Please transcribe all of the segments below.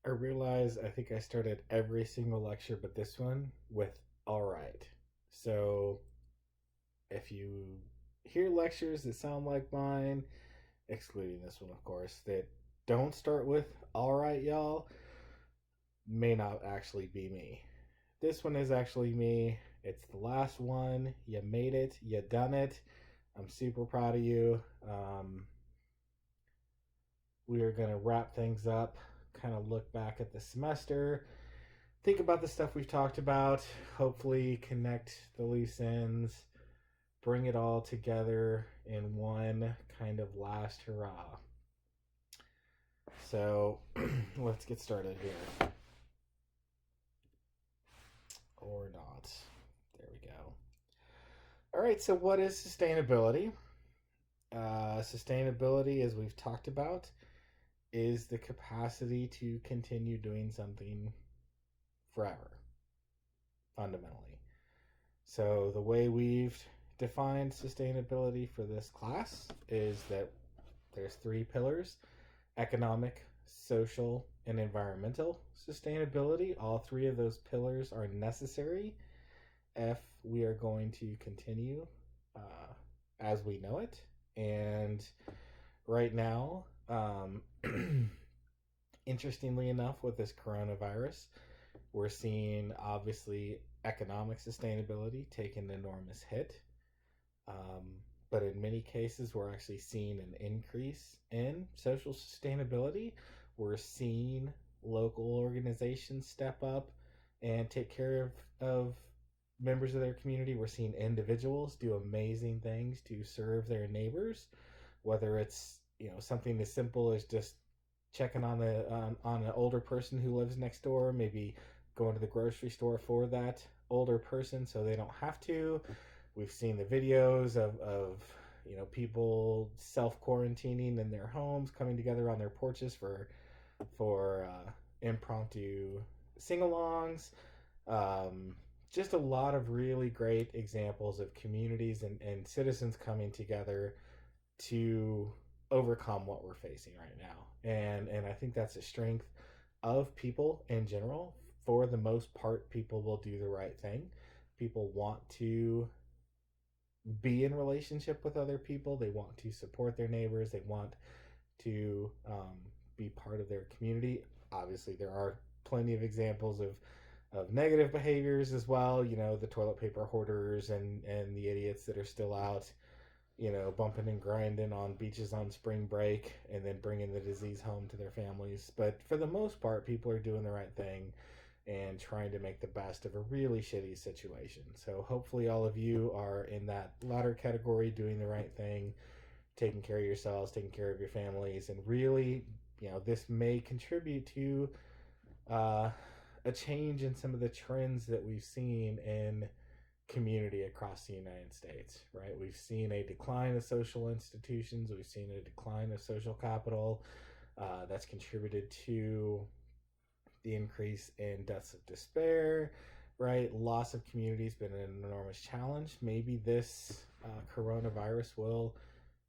I realize I think I started every single lecture but this one with all right. So if you hear lectures that sound like mine, excluding this one, of course, that don't start with all right, y'all, may not actually be me. This one is actually me. It's the last one. You made it. You done it. I'm super proud of you. We are going to wrap things up, kind of look back at the semester, think about the stuff we've talked about, hopefully connect the loose ends, bring it all together in one kind of last hurrah. So let's get started here. Or not. There we go. All right, so what is sustainability? Sustainability, as we've talked about, is the capacity to continue doing something forever, fundamentally. So the way we've defined sustainability for this class is that there's three pillars: economic, social, and environmental sustainability. All three of those pillars are necessary if we are going to continue as we know it. And right now, interestingly enough, with this coronavirus, we're seeing obviously economic sustainability take an enormous hit. But in many cases, we're actually seeing an increase in social sustainability. We're seeing local organizations step up and take care of members of their community. We're seeing individuals do amazing things to serve their neighbors, whether it's something as simple as just checking on an older person who lives next door, maybe going to the grocery store for that older person so they don't have to. We've seen the videos of people self-quarantining in their homes, coming together on their porches for impromptu sing-alongs. Just a lot of really great examples of communities and citizens coming together to overcome what we're facing right now. And I think that's a strength of people in general. For the most part, people will do the right thing. People want to be in relationship with other people. They want to support their neighbors. They want to be part of their community. Obviously, there are plenty of examples of negative behaviors as well. The toilet paper hoarders and the idiots that are still out, bumping and grinding on beaches on spring break and then bringing the disease home to their families. But for the most part, people are doing the right thing and trying to make the best of a really shitty situation. So hopefully all of you are in that latter category, doing the right thing, taking care of yourselves, taking care of your families, and really, this may contribute to a change in some of the trends that we've seen in community across the United States, right? We've seen a decline of social institutions. We've seen a decline of social capital. That's contributed to the increase in deaths of despair, right? Loss of community has been an enormous challenge. Maybe this coronavirus will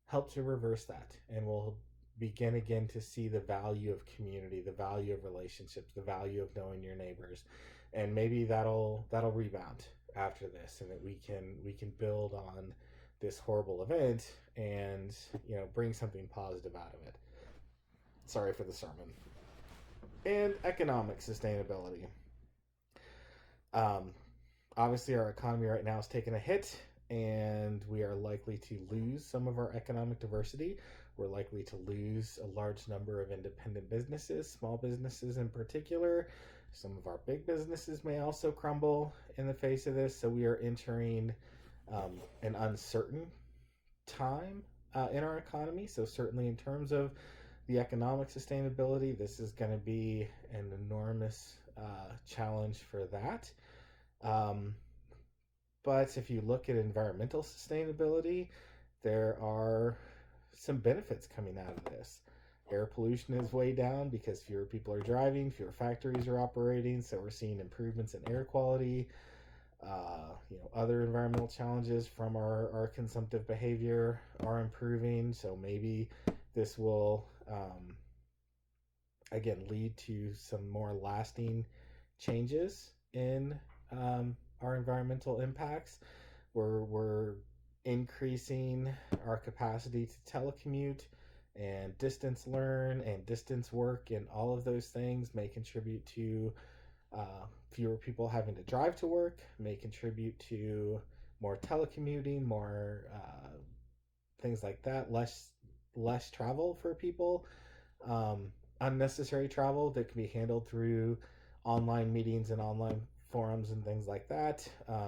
help to reverse that, and we'll begin again to see the value of community, the value of relationships, the value of knowing your neighbors, and maybe that'll rebound after this, and that we can build on this horrible event and bring something positive out of it. Sorry for the sermon. And economic sustainability. Obviously, our economy right now is taking a hit, and we are likely to lose some of our economic diversity. We're likely to lose a large number of independent businesses, small businesses in particular. Some of our big businesses may also crumble in the face of this. So we are entering an uncertain time in our economy. So certainly in terms of the economic sustainability, this is going to be an enormous challenge for that. But if you look at environmental sustainability, there are some benefits coming out of this. Air pollution is way down because fewer people are driving, fewer factories are operating, so we're seeing improvements in air quality. Other environmental challenges from our consumptive behavior are improving, so maybe this will again, lead to some more lasting changes in our environmental impacts. We're increasing our capacity to telecommute and distance learn and distance work, and all of those things may contribute to fewer people having to drive to work, may contribute to more telecommuting, more things like that, less travel for people, um, unnecessary travel that can be handled through online meetings and online forums and things like that,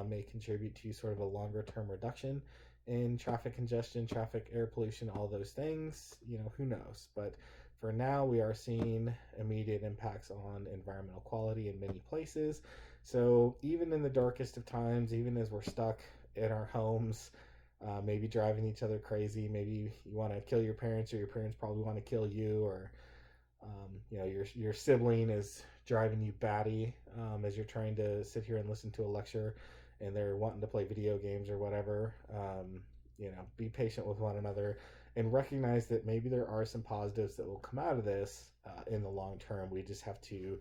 may contribute to sort of a longer term reduction in traffic congestion, traffic air pollution, all those things. Who knows? But for now, we are seeing immediate impacts on environmental quality in many places. So even in the darkest of times, even as we're stuck in our homes, maybe driving each other crazy, maybe you want to kill your parents, or your parents probably want to kill you, or your sibling is driving you batty as you're trying to sit here and listen to a lecture, and they're wanting to play video games or whatever. Be patient with one another, and recognize that maybe there are some positives that will come out of this in the long term. We just have to,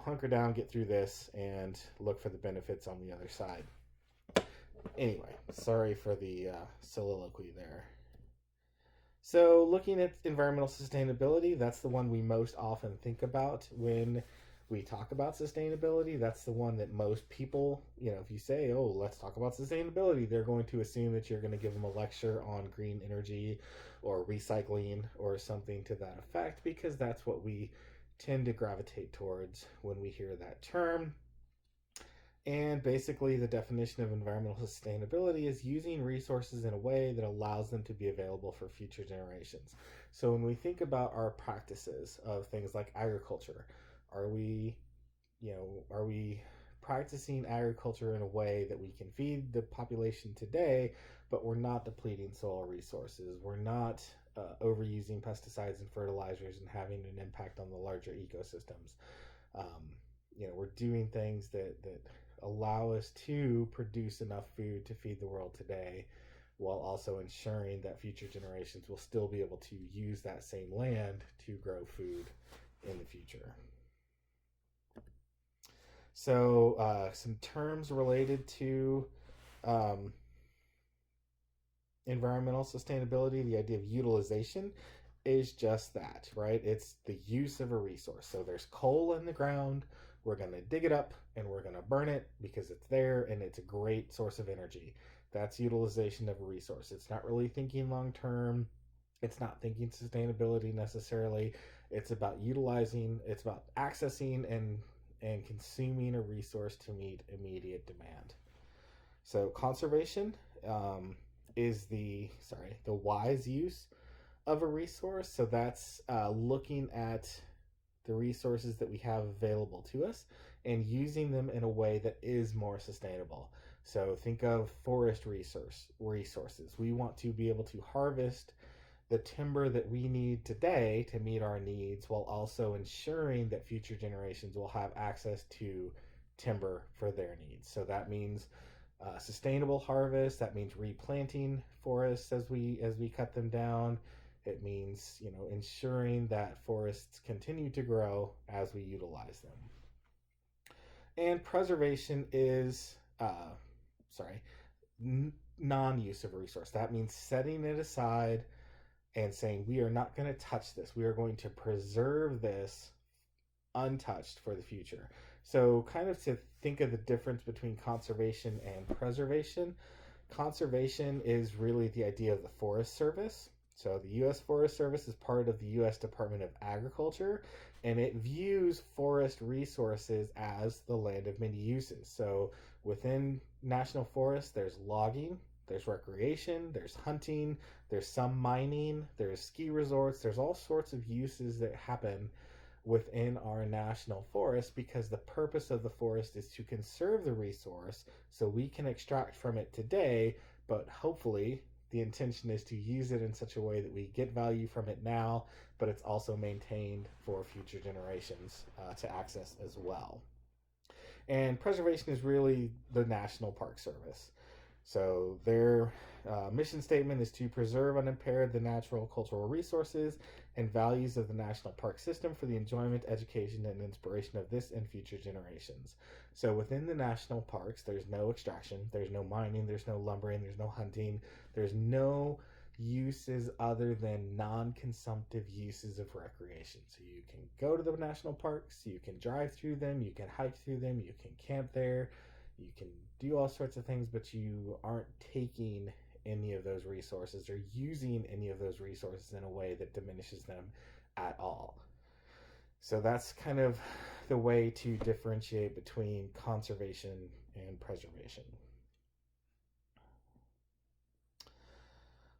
hunker down, get through this, and look for the benefits on the other side. Anyway, sorry for the soliloquy there. So, looking at environmental sustainability, that's the one we most often think about when we talk about sustainability. That's the one that most people, if you say, oh, let's talk about sustainability, they're going to assume that you're going to give them a lecture on green energy or recycling or something to that effect, because that's what we tend to gravitate towards when we hear that term. And basically, the definition of environmental sustainability is using resources in a way that allows them to be available for future generations. So when we think about our practices of things like agriculture, are we practicing agriculture in a way that we can feed the population today, but we're not depleting soil resources? We're not overusing pesticides and fertilizers and having an impact on the larger ecosystems. We're doing things that allow us to produce enough food to feed the world today, while also ensuring that future generations will still be able to use that same land to grow food in the future. So some terms related to environmental sustainability, the idea of utilization is just that, right? It's the use of a resource. So there's coal in the ground, we're going to dig it up and we're going to burn it because it's there and it's a great source of energy. That's utilization of a resource. It's not really thinking long term. It's not thinking sustainability necessarily. It's about utilizing, it's about accessing and consuming a resource to meet immediate demand. So conservation is the wise use of a resource. So that's looking at the resources that we have available to us and using them in a way that is more sustainable. So think of forest resources. We want to be able to harvest the timber that we need today to meet our needs, while also ensuring that future generations will have access to timber for their needs. So that means sustainable harvest. That means replanting forests as we cut them down. It means ensuring that forests continue to grow as we utilize them. And preservation is non-use of a resource. That means setting it aside and saying we are not going to touch this. We are going to preserve this untouched for the future. So kind of to think of the difference between conservation and preservation. Conservation is really the idea of the Forest Service. So the U.S. Forest Service is part of the U.S. Department of Agriculture, and it views forest resources as the land of many uses. So within national forests, there's logging, there's recreation, there's hunting, there's some mining, there's ski resorts, there's all sorts of uses that happen within our national forest, because the purpose of the forest is to conserve the resource so we can extract from it today, but hopefully the intention is to use it in such a way that we get value from it now, but it's also maintained for future generations to access as well. And preservation is really the National Park Service. So their mission statement is to preserve unimpaired the natural cultural resources and values of the national park system for the enjoyment, education, and inspiration of this and future generations. So within the national parks, there's no extraction, there's no mining, there's no lumbering, there's no hunting, there's no uses other than non-consumptive uses of recreation. So you can go to the national parks, you can drive through them, you can hike through them, you can camp there, you can do all sorts of things, but you aren't taking any of those resources or using any of those resources in a way that diminishes them at all. So that's kind of the way to differentiate between conservation and preservation.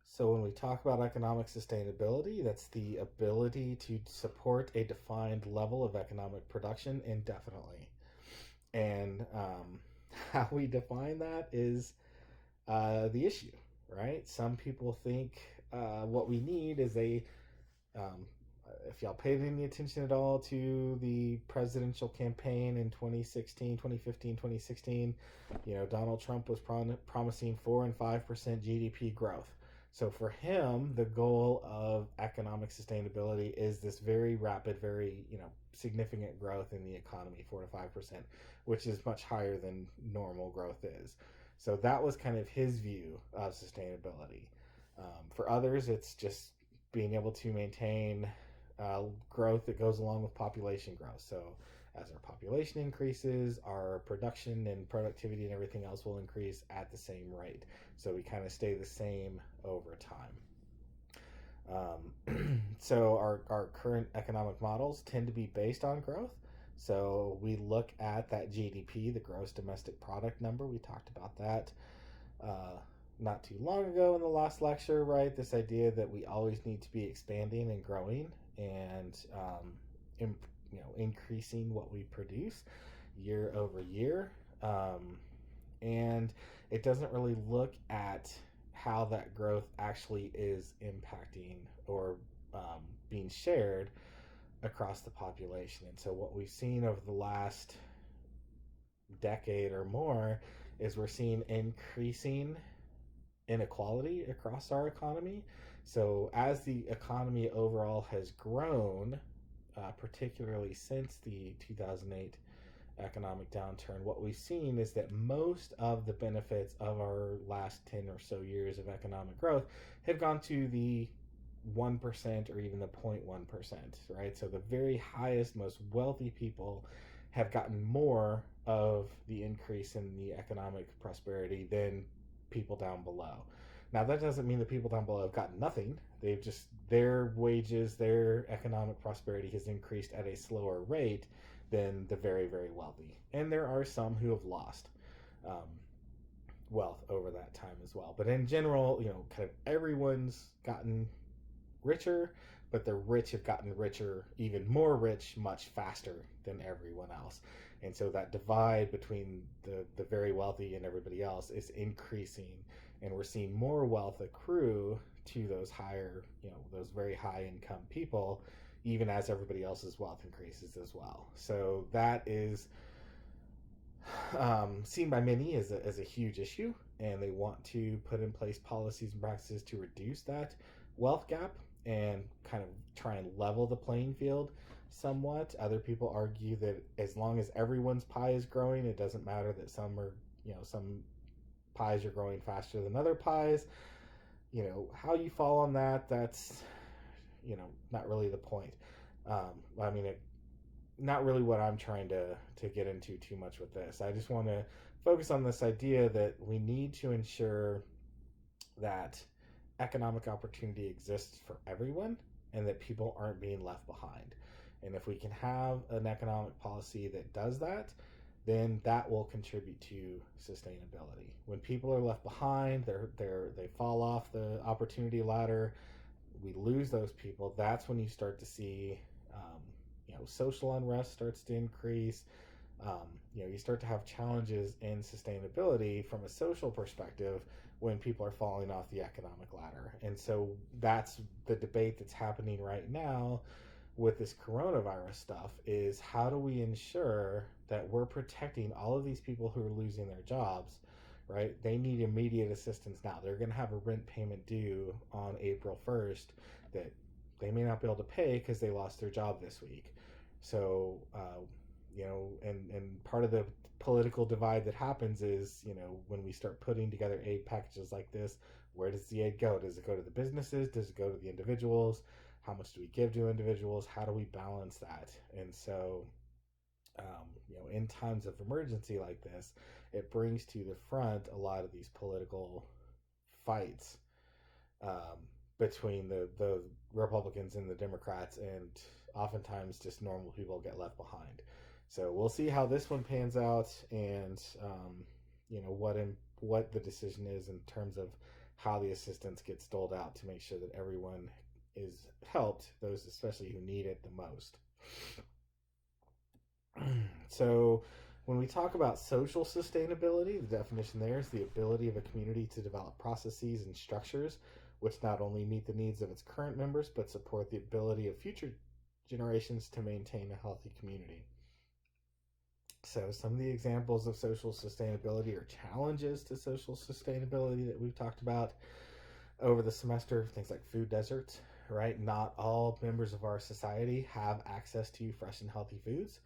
So when we talk about economic sustainability, that's the ability to support a defined level of economic production indefinitely. And how we define that is the issue, right? Some people think what we need is um, if y'all paid any attention at all to the presidential campaign in 2016, 2015, 2016, Donald Trump was promising 4 and 5% GDP growth. So for him, the goal of economic sustainability is this very rapid, very, significant growth in the economy, 4 to 5%, which is much higher than normal growth is. So that was kind of his view of sustainability. For others, it's just being able to maintain growth that goes along with population growth. So as our population increases, our production and productivity and everything else will increase at the same rate. So we kind of stay the same over time. So our current economic models tend to be based on growth. So we look at that GDP, the gross domestic product number. We talked about that not too long ago in the last lecture, right? This idea that we always need to be expanding and growing and increasing what we produce year over year. And it doesn't really look at how that growth actually is impacting or being shared across the population. And so what we've seen over the last decade or more is we're seeing increasing inequality across our economy. So as the economy overall has grown, particularly since the 2008 economic downturn, what we've seen is that most of the benefits of our last 10 or so years of economic growth have gone to the 1% or even the 0.1%, right? So the very highest, most wealthy people have gotten more of the increase in the economic prosperity than people down below. Now, that doesn't mean the people down below have gotten nothing. They've just, their wages, their economic prosperity has increased at a slower rate than the very, very wealthy. And there are some who have lost wealth over that time as well. But in general, kind of everyone's gotten richer, but the rich have gotten richer, even more rich, much faster than everyone else. And so that divide between the very wealthy and everybody else is increasing, and we're seeing more wealth accrue to those higher, those very high income people, even as everybody else's wealth increases as well. So that is seen by many as a huge issue, and they want to put in place policies and practices to reduce that wealth gap and kind of try and level the playing field somewhat. Other people argue that as long as everyone's pie is growing, it doesn't matter that some pies are growing faster than other pies. How you fall on that, that's, not really the point. Not really what I'm trying to get into too much with this. I just want to focus on this idea that we need to ensure that economic opportunity exists for everyone and that people aren't being left behind. And if we can have an economic policy that does that, then that will contribute to sustainability. When people are left behind, they fall off the opportunity ladder, we lose those people. That's when you start to see social unrest starts to increase. You start to have challenges in sustainability from a social perspective when people are falling off the economic ladder. And so that's the debate that's happening right now with this coronavirus stuff, is how do we ensure that we're protecting all of these people who are losing their jobs, right? They need immediate assistance now. They're going to have a rent payment due on April 1st that they may not be able to pay because they lost their job this week. So, and part of the political divide that happens is, when we start putting together aid packages like this, where does the aid go? Does it go to the businesses? Does it go to the individuals? How much do we give to individuals? How do we balance that? And so, in times of emergency like this, it brings to the front a lot of these political fights um, between the Republicans and the Democrats, and oftentimes just normal people get left behind. So we'll see how this one pans out, and what the decision is in terms of how the assistance gets doled out to make sure that everyone is helped, those especially who need it the most. So, when we talk about social sustainability, the definition there is the ability of a community to develop processes and structures which not only meet the needs of its current members but support the ability of future generations to maintain a healthy community. So, some of the examples of social sustainability or challenges to social sustainability that we've talked about over the semester, things like food deserts, right? Not all members of our society have access to fresh and healthy foods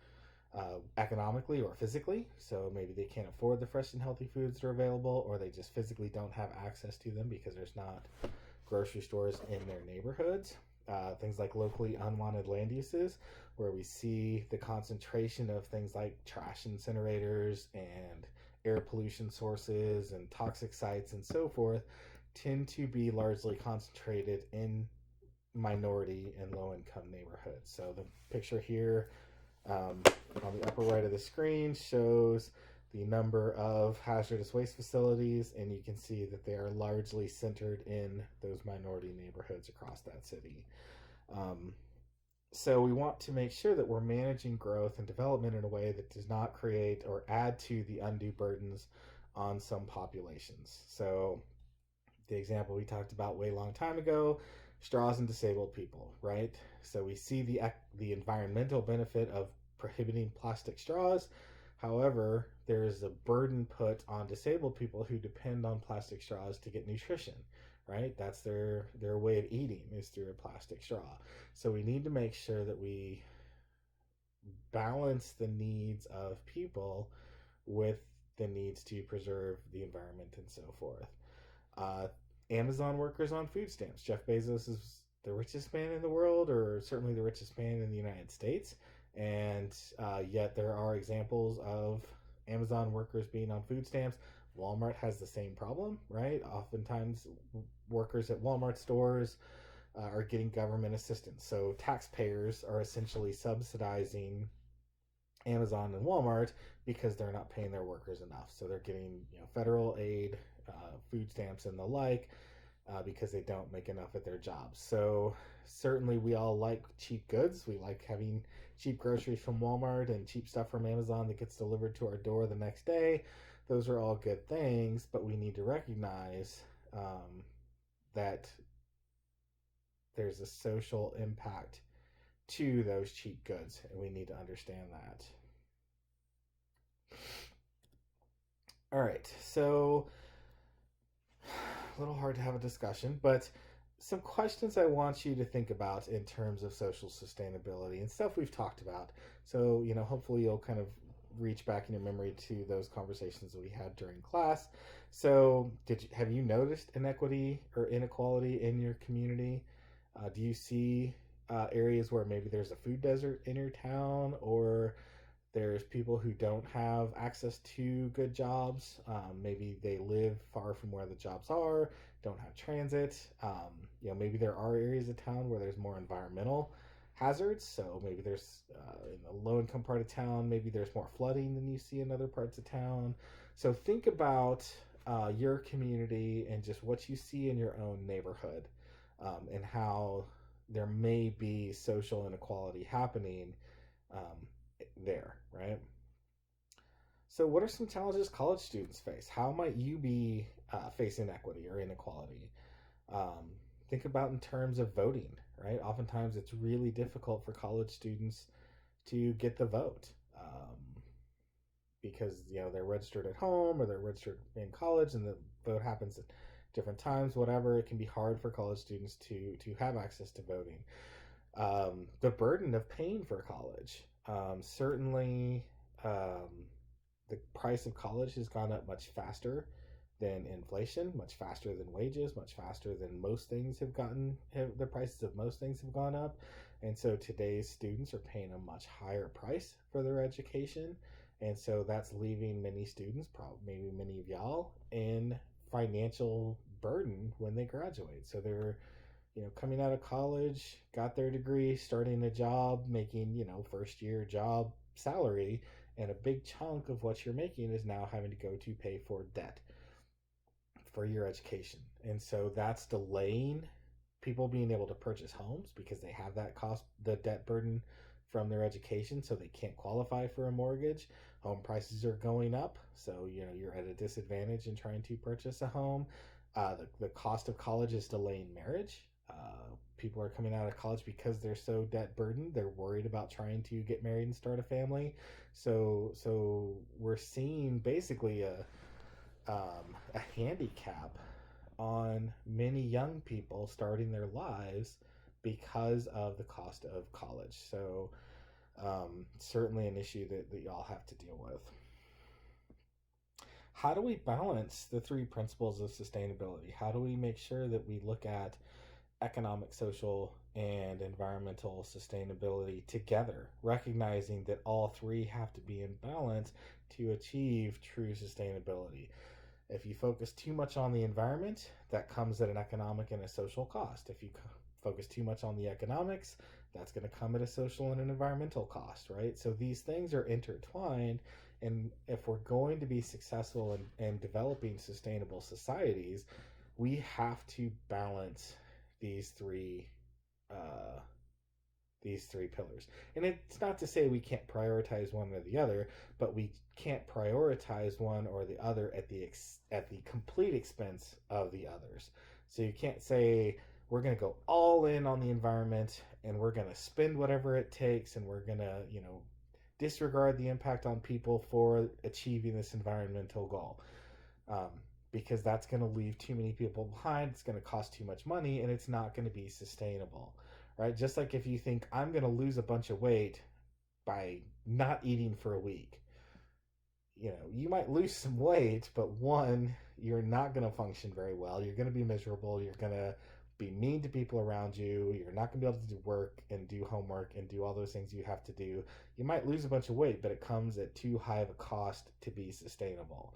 economically or physically. So maybe they can't afford the fresh and healthy foods that are available, or they just physically don't have access to them because there's not grocery stores in their neighborhoods. Things like locally unwanted land uses, where we see the concentration of things like trash incinerators and air pollution sources and toxic sites and so forth, tend to be largely concentrated in minority and low income neighborhoods. So the picture here on the upper right of the screen shows the number of hazardous waste facilities, and you can see that they are largely centered in those minority neighborhoods across that city. So we want to make sure that we're managing growth and development in a way that does not create or add to the undue burdens on some populations. So the example we talked about way long time ago, straws and disabled people, right? So we see the environmental benefit of prohibiting plastic straws. However, there is a burden put on disabled people who depend on plastic straws to get nutrition, right? That's their way of eating is through a plastic straw. So we need to make sure that we balance the needs of people with the needs to preserve the environment and so forth. Uh, Amazon workers on food stamps. Jeff Bezos is the richest man in the world, or certainly the richest man in the United States. And yet there are examples of Amazon workers being on food stamps. Walmart has the same problem, right? Oftentimes, workers at Walmart stores are getting government assistance. So taxpayers are essentially subsidizing Amazon and Walmart because they're not paying their workers enough. So they're getting federal aid, food stamps, and the like because they don't make enough at their jobs. So certainly we all like cheap goods. We like having cheap groceries from Walmart and cheap stuff from Amazon that gets delivered to our door the next day. Those are all good things, but we need to recognize that there's a social impact to those cheap goods, and we need to understand that. All right, so a little hard to have a discussion, but some questions I want you to think about in terms of social sustainability and stuff we've talked about. So, hopefully you'll kind of reach back in your memory to those conversations that we had during class. So, have you noticed inequity or inequality in your community? Do you see areas where maybe there's a food desert in your town, or there's people who don't have access to good jobs? Maybe they live far from where the jobs are, don't have transit. Maybe there are areas of town where there's more environmental hazards. So maybe there's in the low income part of town, maybe there's more flooding than you see in other parts of town. So think about your community and just what you see in your own neighborhood, and how there may be social inequality happening there, right? So, what are some challenges college students face? How might you be facing equity or inequality? Um, think about in terms of voting, right? Oftentimes, it's really difficult for college students to get the vote. because they're registered at home or they're registered in college, and the vote happens at different times. Whatever, it can be hard for college students to have access to voting. The burden of paying for college, certainly. The price of college has gone up much faster than inflation, much faster than wages, much faster than most things the prices of most things have gone up. And so today's students are paying a much higher price for their education. And so that's leaving many students, probably maybe many of y'all, in financial burden when they graduate. So they're coming out of college, got their degree, starting a job, making, first year job salary, and a big chunk of what you're making is now having to go to pay for debt for your education. And so that's delaying people being able to purchase homes because they have that cost, the debt burden from their education, so they can't qualify for a mortgage. Home prices are going up, so you're at a disadvantage in trying to purchase a home. The cost of college is delaying marriage. People are coming out of college because they're so debt burdened. They're worried about trying to get married and start a family. So we're seeing basically a handicap on many young people starting their lives because of the cost of college. So certainly an issue that y'all have to deal with. How do we balance the three principles of sustainability? How do we make sure that we look at economic, social, and environmental sustainability together, recognizing that all three have to be in balance to achieve true sustainability? If you focus too much on the environment, that comes at an economic and a social cost. If you focus too much on the economics, that's going to come at a social and an environmental cost, right? So these things are intertwined. And if we're going to be successful in developing sustainable societies, we have to balance these three uh, pillars. And it's not to say we can't prioritize one or the other, but we can't prioritize one or the other at the complete expense of the others. So you can't say we're going to go all in on the environment and we're going to spend whatever it takes and we're going to, disregard the impact on people for achieving this environmental goal. Because that's going to leave too many people behind. It's going to cost too much money, and it's not going to be sustainable, right? Just like if you think I'm going to lose a bunch of weight by not eating for a week, you might lose some weight, but one, you're not going to function very well. You're going to be miserable. You're going to be mean to people around you. You're not going to be able to do work and do homework and do all those things you have to do. You might lose a bunch of weight, but it comes at too high of a cost to be sustainable.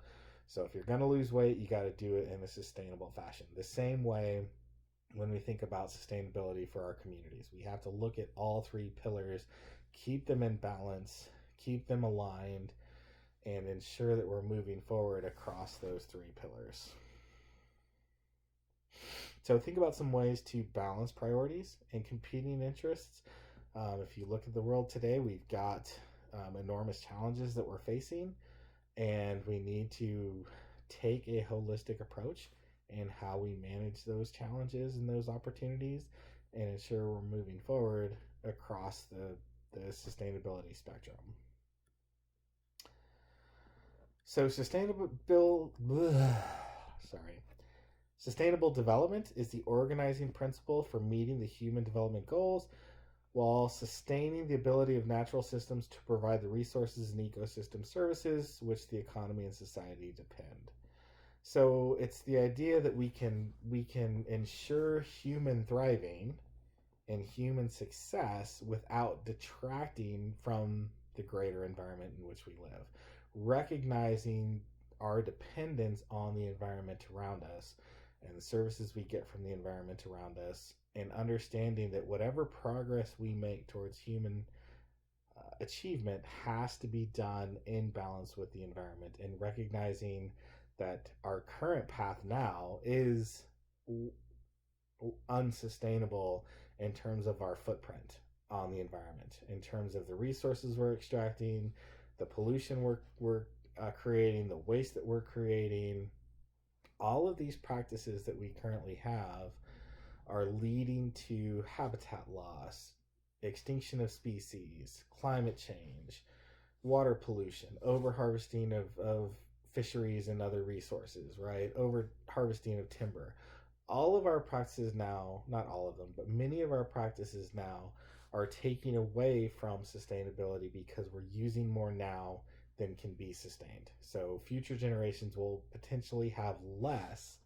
So if you're going to lose weight, you got to do it in a sustainable fashion. The same way when we think about sustainability for our communities, we have to look at all three pillars, keep them in balance, keep them aligned, and ensure that we're moving forward across those three pillars. So think about some ways to balance priorities and competing interests. If you look at the world today, we've got enormous challenges that we're facing, and we need to take a holistic approach in how we manage those challenges and those opportunities and ensure we're moving forward across the sustainability spectrum. So sustainable development is the organizing principle for meeting the human development goals while sustaining the ability of natural systems to provide the resources and ecosystem services which the economy and society depend. So it's the idea that we can ensure human thriving and human success without detracting from the greater environment in which we live, recognizing our dependence on the environment around us and the services we get from the environment around us, and understanding that whatever progress we make towards human achievement has to be done in balance with the environment, and recognizing that our current path now is unsustainable in terms of our footprint on the environment, in terms of the resources we're extracting, the pollution we're creating, the waste that we're creating. All of these practices that we currently have are leading to habitat loss, extinction of species, climate change, water pollution, over harvesting of fisheries and other resources, right? Over harvesting of timber. All of our practices now, not all of them, but many of our practices now are taking away from sustainability because we're using more now than can be sustained. So future generations will potentially have less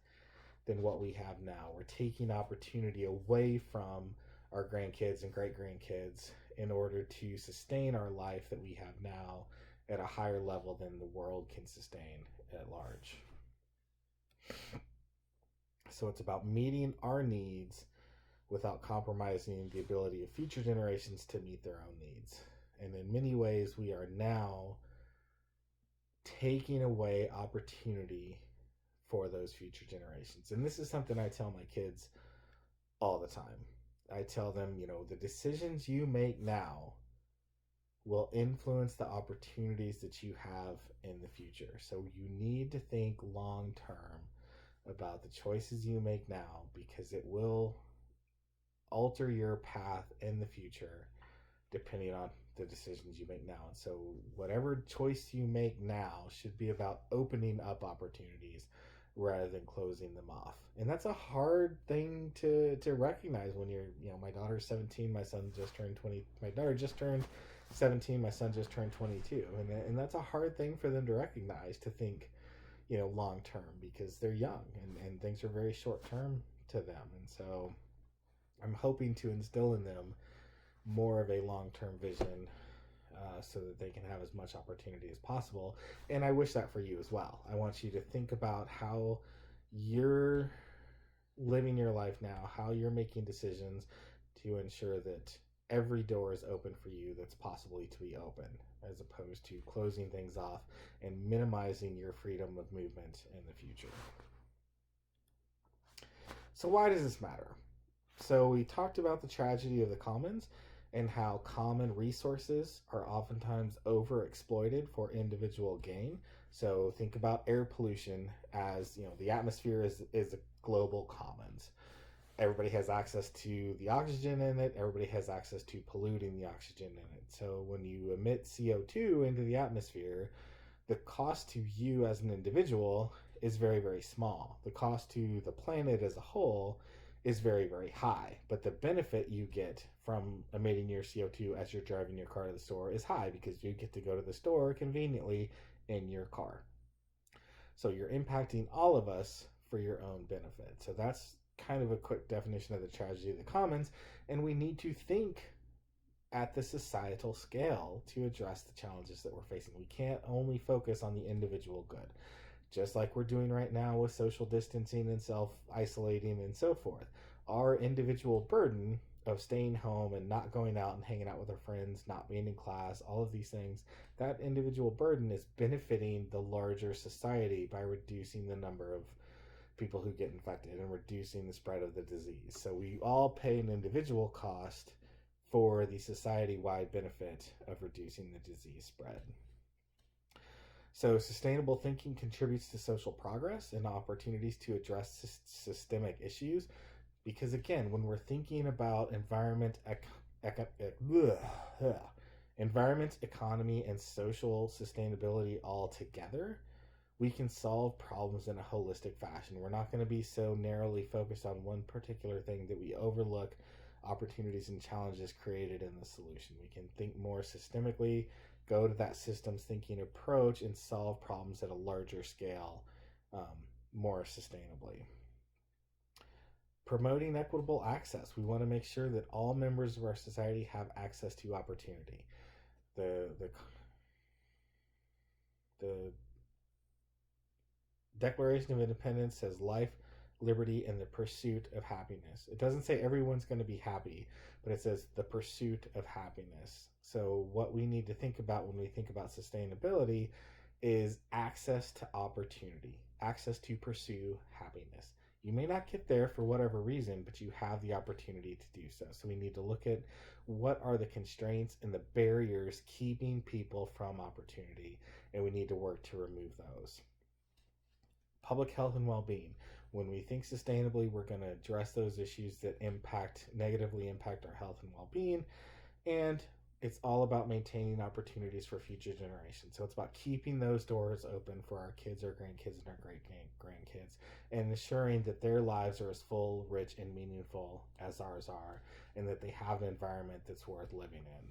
than what we have now. We're taking opportunity away from our grandkids and great grandkids in order to sustain our life that we have now at a higher level than the world can sustain at large. So it's about meeting our needs without compromising the ability of future generations to meet their own needs. And in many ways, we are now taking away opportunity for those future generations. And this is something I tell my kids all the time. I tell them, the decisions you make now will influence the opportunities that you have in the future. So you need to think long term about the choices you make now because it will alter your path in the future depending on the decisions you make now. And so whatever choice you make now should be about opening up opportunities rather than closing them off. And that's a hard thing to recognize when you're, my daughter's 17, my son just turned 20, my daughter just turned 17, my son just turned 22. And that's a hard thing for them to recognize, to think, long term, because they're young and things are very short term to them. And so I'm hoping to instill in them more of a long-term vision so that they can have as much opportunity as possible. And I wish that for you as well. I want you to think about how you're living your life now, how you're making decisions to ensure that every door is open for you that's possibly to be open, as opposed to closing things off and minimizing your freedom of movement in the future. So why does this matter? So we talked about the tragedy of the commons and how common resources are oftentimes overexploited for individual gain. So think about air pollution as, the atmosphere is a global commons. Everybody has access to the oxygen in it. Everybody has access to polluting the oxygen in it. So when you emit CO2 into the atmosphere, the cost to you as an individual is very, very small. The cost to the planet as a whole is very, very high. But the benefit you get from emitting your CO2 as you're driving your car to the store is high because you get to go to the store conveniently in your car. So you're impacting all of us for your own benefit. So that's kind of a quick definition of the tragedy of the commons. And we need to think at the societal scale to address the challenges that we're facing. We can't only focus on the individual good, just like we're doing right now with social distancing and self-isolating and so forth. Our individual burden of staying home and not going out and hanging out with our friends, not being in class, all of these things, that individual burden is benefiting the larger society by reducing the number of people who get infected and reducing the spread of the disease. So we all pay an individual cost for the society-wide benefit of reducing the disease spread. So sustainable thinking contributes to social progress and opportunities to address systemic issues. Because again, when we're thinking about environment, economy, and social sustainability all together, we can solve problems in a holistic fashion. We're not going to be so narrowly focused on one particular thing that we overlook opportunities and challenges created in the solution. We can think more systemically, go to that systems thinking approach, and solve problems at a larger scale more sustainably. Promoting equitable access. We want to make sure that all members of our society have access to opportunity. The Declaration of Independence says life, liberty, and the pursuit of happiness. It doesn't say everyone's going to be happy, but it says the pursuit of happiness. So what we need to think about when we think about sustainability is access to opportunity, access to pursue happiness. You may not get there for whatever reason, but you have the opportunity to do so. So we need to look at what are the constraints and the barriers keeping people from opportunity, and we need to work to remove those. Public health and well-being. When we think sustainably, we're going to address those issues that negatively impact our health and well-being. And It's all about maintaining opportunities for future generations. So it's about keeping those doors open for our kids, our grandkids, and our great grandkids, and ensuring that their lives are as full, rich, and meaningful as ours are, and that they have an environment that's worth living in.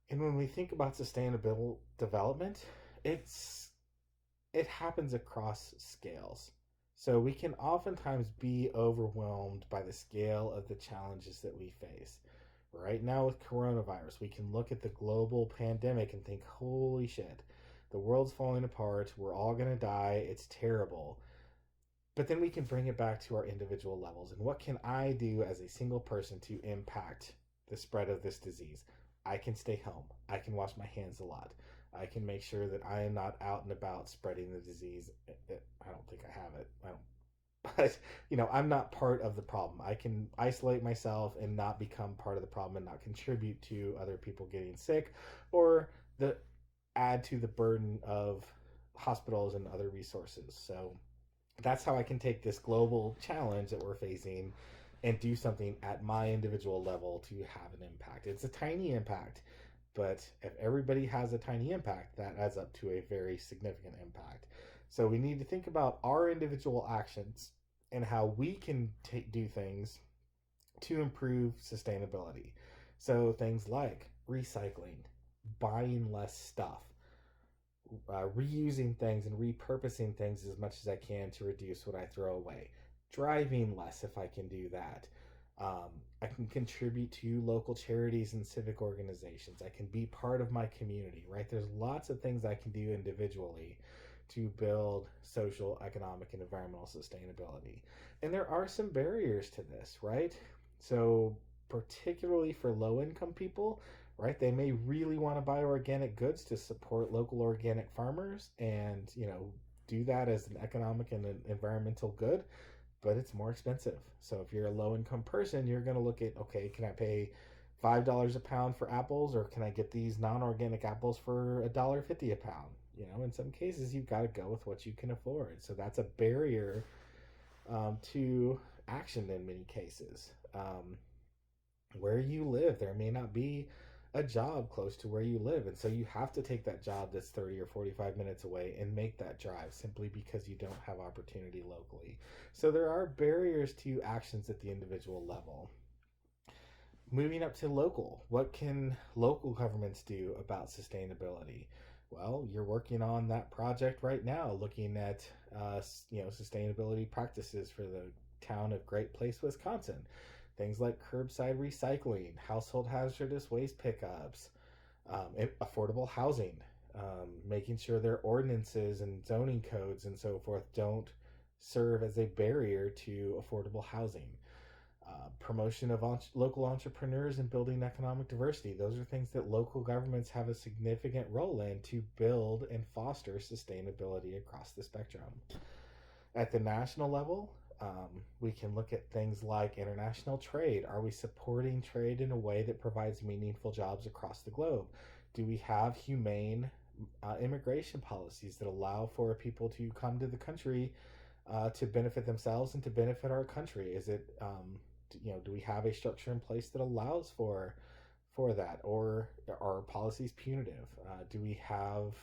And when we think about sustainable development, it's it happens across scales. So we can oftentimes be overwhelmed by the scale of the challenges that we face. Right now, with coronavirus, we can look at the global pandemic and think, holy shit, the world's falling apart. We're all going to die. It's terrible. But then we can bring it back to our individual levels. And what can I do as a single person to impact the spread of this disease? I can stay home. I can wash my hands a lot. I can make sure that I am not out and about spreading the disease. I don't think I have it. I don't. But I'm not part of the problem. I can isolate myself and not become part of the problem and not contribute to other people getting sick, or the add to the burden of hospitals and other resources. So that's how I can take this global challenge that we're facing and do something at my individual level to have an impact. It's a tiny impact, but if everybody has a tiny impact, that adds up to a very significant impact. So we need to think about our individual actions and how we can do things to improve sustainability. So things like recycling, buying less stuff, reusing things and repurposing things as much as I can to reduce what I throw away. Driving less if I can do that. I can contribute to local charities and civic organizations. I can be part of my community, right? There's lots of things I can do individually to build social, economic, and environmental sustainability. And there are some barriers to this, right? So, particularly for low income people, right? They may really want to buy organic goods to support local organic farmers and, do that as an economic and an environmental good, but it's more expensive. So if you're a low income person, you're going to look at, okay, can I pay $5 a pound for apples, or can I get these non-organic apples for $1.50 a pound? In some cases, you've got to go with what you can afford. So that's a barrier to action in many cases. Where you live, there may not be a job close to where you live, and so you have to take that job that's 30 or 45 minutes away and make that drive simply because you don't have opportunity locally. So there are barriers to actions at the individual level. Moving up to local, what can local governments do about sustainability? Well, you're working on that project right now, looking at sustainability practices for the town of Great Place, Wisconsin. Things like curbside recycling, household hazardous waste pickups, affordable housing, making sure their ordinances and zoning codes and so forth don't serve as a barrier to affordable housing. Promotion of local entrepreneurs and building economic diversity. Those are things that local governments have a significant role in to build and foster sustainability across the spectrum. At the national level, we can look at things like international trade. Are we supporting trade in a way that provides meaningful jobs across the globe? Do we have humane immigration policies that allow for people to come to the country to benefit themselves and to benefit our country? Is it, do we have a structure in place that allows for that, or are policies punitive? Do we have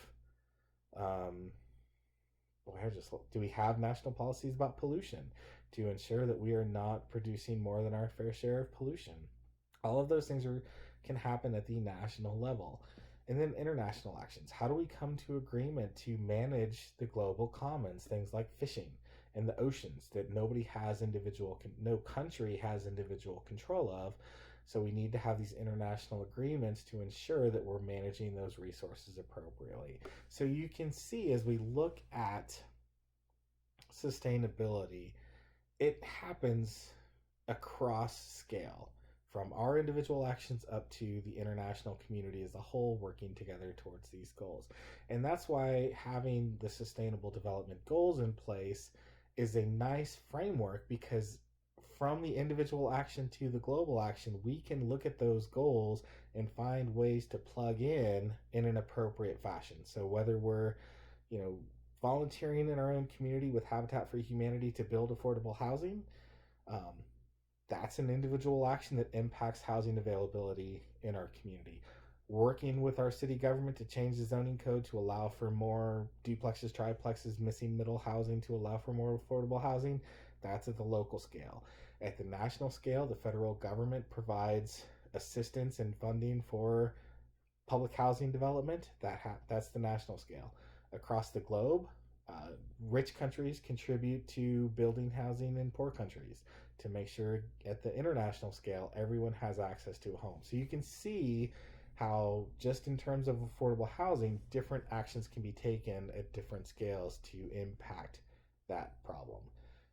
do we have national policies about pollution to ensure that we are not producing more than our fair share of pollution? All of those things can happen at the national level. And then international actions. How do we come to agreement to manage the global commons, things like fishing and the oceans that no country has individual control of? So we need to have these international agreements to ensure that we're managing those resources appropriately. So you can see, as we look at sustainability, it happens across scale, from our individual actions up to the international community as a whole working together towards these goals. And that's why having the Sustainable Development Goals in place is a nice framework, because from the individual action to the global action, we can look at those goals and find ways to plug in an appropriate fashion. So whether we're, volunteering in our own community with Habitat for Humanity to build affordable housing, That's an individual action that impacts housing availability in our community. Working with our city government to change the zoning code to allow for more duplexes, triplexes, missing middle housing to allow for more affordable housing, that's at the local scale. At the national scale, the federal government provides assistance and funding for public housing development. That's the national scale. Across the globe, uh, rich countries contribute to building housing in poor countries to make sure at the international scale everyone has access to a home. So you can see how, just in terms of affordable housing, different actions can be taken at different scales to impact that problem.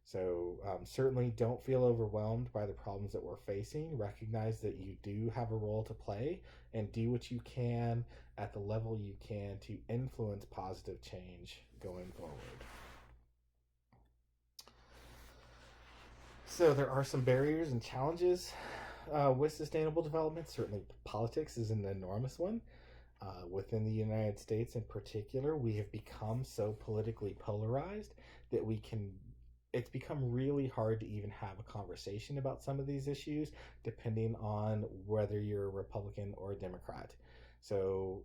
So certainly don't feel overwhelmed by the problems that we're facing. Recognize that you do have a role to play, and do what you can at the level you can to influence positive change going forward. So there are some barriers and challenges with sustainable development. Certainly, politics is an enormous one. Within the United States, in particular, we have become so politically polarized that it's become really hard to even have a conversation about some of these issues, depending on whether you're a Republican or a Democrat. So,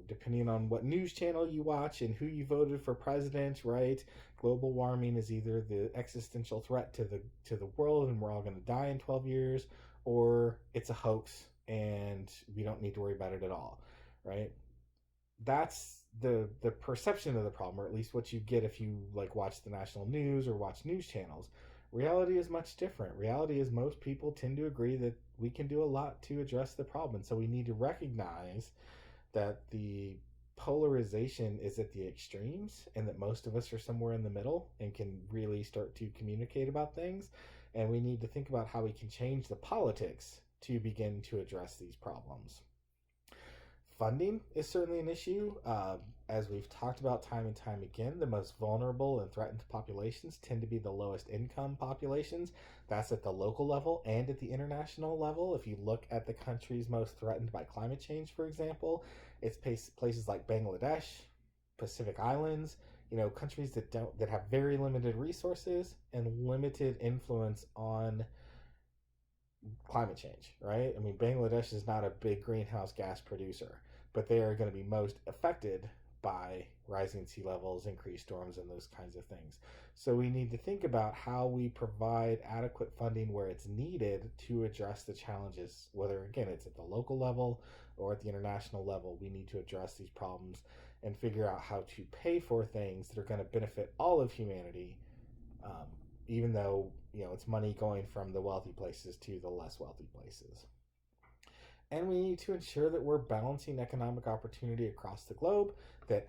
depending on what news channel you watch and who you voted for president, right? Global warming is either the existential threat to the world and we're all going to die in 12 years, or it's a hoax and we don't need to worry about it at all, right? That's the perception of the problem, or at least what you get if you like watch the national news or watch news channels. Reality is much different. Reality is most people tend to agree that we can do a lot to address the problem, and so we need to recognize that the polarization is at the extremes and that most of us are somewhere in the middle and can really start to communicate about things, and we need to think about how we can change the politics to begin to address these problems. Funding is certainly an issue. As we've talked about time and time again, the most vulnerable and threatened populations tend to be the lowest income populations. That's at the local level and at the international level. If you look at the countries most threatened by climate change, for example, it's places like Bangladesh, Pacific Islands, countries that have very limited resources and limited influence on climate change, right? I mean, Bangladesh is not a big greenhouse gas producer, but they are going to be most affected by rising sea levels, increased storms, and those kinds of things. So we need to think about how we provide adequate funding where it's needed to address the challenges, whether, again, it's at the local level or at the international level. We need to address these problems and figure out how to pay for things that are going to benefit all of humanity, um, even though it's money going from the wealthy places to the less wealthy places. And we need to ensure that we're balancing economic opportunity across the globe. That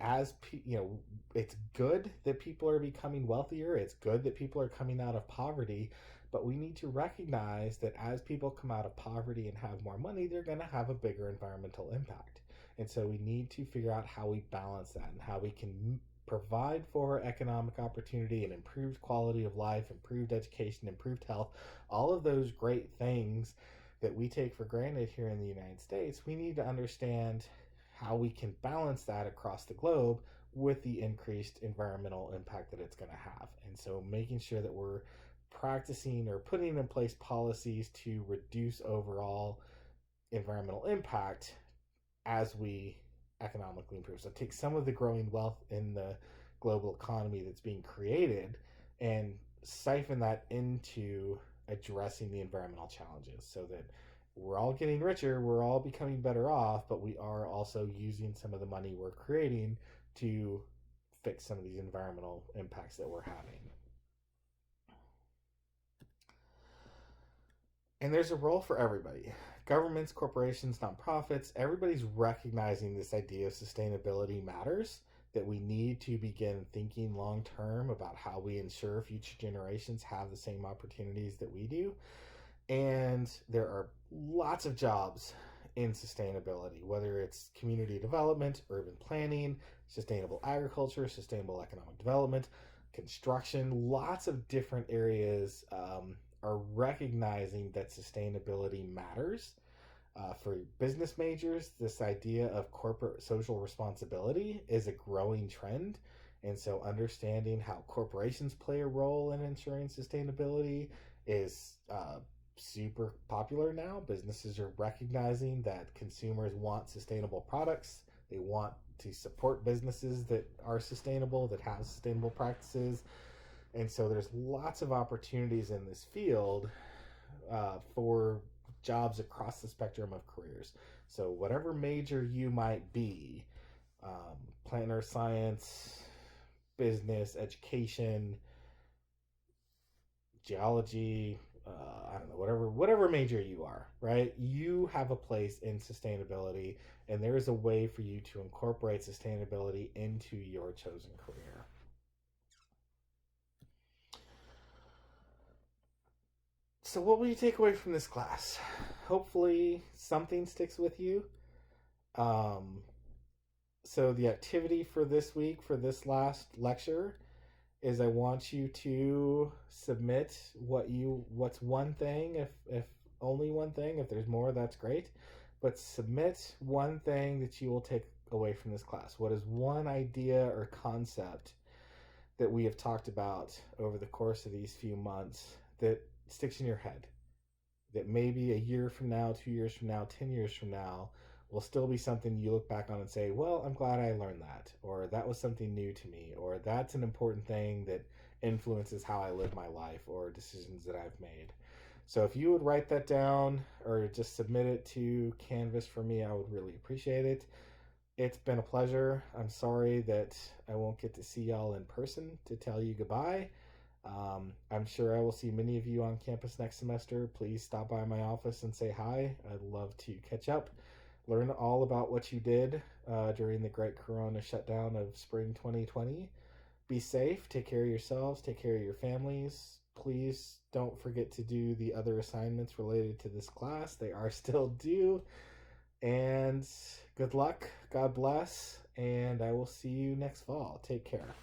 it's good that people are becoming wealthier. It's good that people are coming out of poverty, but we need to recognize that as people come out of poverty and have more money, they're going to have a bigger environmental impact. And so we need to figure out how we balance that and how we can provide for economic opportunity and improved quality of life, improved education, improved health, all of those great things that we take for granted here in the United States. We need to understand how we can balance that across the globe with the increased environmental impact that it's going to have. And so making sure that we're practicing or putting in place policies to reduce overall environmental impact as we economically improve. So take some of the growing wealth in the global economy that's being created and siphon that into addressing the environmental challenges so that we're all getting richer, we're all becoming better off, but we are also using some of the money we're creating to fix some of these environmental impacts that we're having. And there's a role for everybody. Governments, corporations, nonprofits, everybody's recognizing this idea of sustainability matters, that we need to begin thinking long term about how we ensure future generations have the same opportunities that we do. And there are lots of jobs in sustainability, whether it's community development, urban planning, sustainable agriculture, sustainable economic development, construction, lots of different areas are recognizing that sustainability matters. For business majors, this idea of corporate social responsibility is a growing trend. And so understanding how corporations play a role in ensuring sustainability is super popular now. Businesses are recognizing that consumers want sustainable products. They want to support businesses that are sustainable, that have sustainable practices. And so there's lots of opportunities in this field for jobs across the spectrum of careers. So whatever major you might be, plant earth science, business, education, geology, I don't know, whatever major you are, right? You have a place in sustainability, and there is a way for you to incorporate sustainability into your chosen career. So, what will you take away from this class? Hopefully, something sticks with you. Um, so, the activity for this week, for this last lecture, is I want you to submit what's one thing, if only one thing. If there's more, that's great, but submit one thing that you will take away from this class. What is one idea or concept that we have talked about over the course of these few months that sticks in your head, that maybe a year from now, 2 years from now, 10 years from now will still be something you look back on and say, well, I'm glad I learned that, or that was something new to me, or that's an important thing that influences how I live my life or decisions that I've made. So if you would write that down or just submit it to Canvas for me, I would really appreciate it. It's been a pleasure. I'm sorry that I won't get to see y'all in person to tell you goodbye. I'm sure I will see many of you on campus next semester. Please stop by my office and say hi. I'd love to catch up, learn all about what you did during the great Corona shutdown of spring 2020. Be safe, take care of yourselves, take care of your families. Please don't forget to do the other assignments related to this class. They are still due. And good luck, God bless, and I will see you next fall. Take care.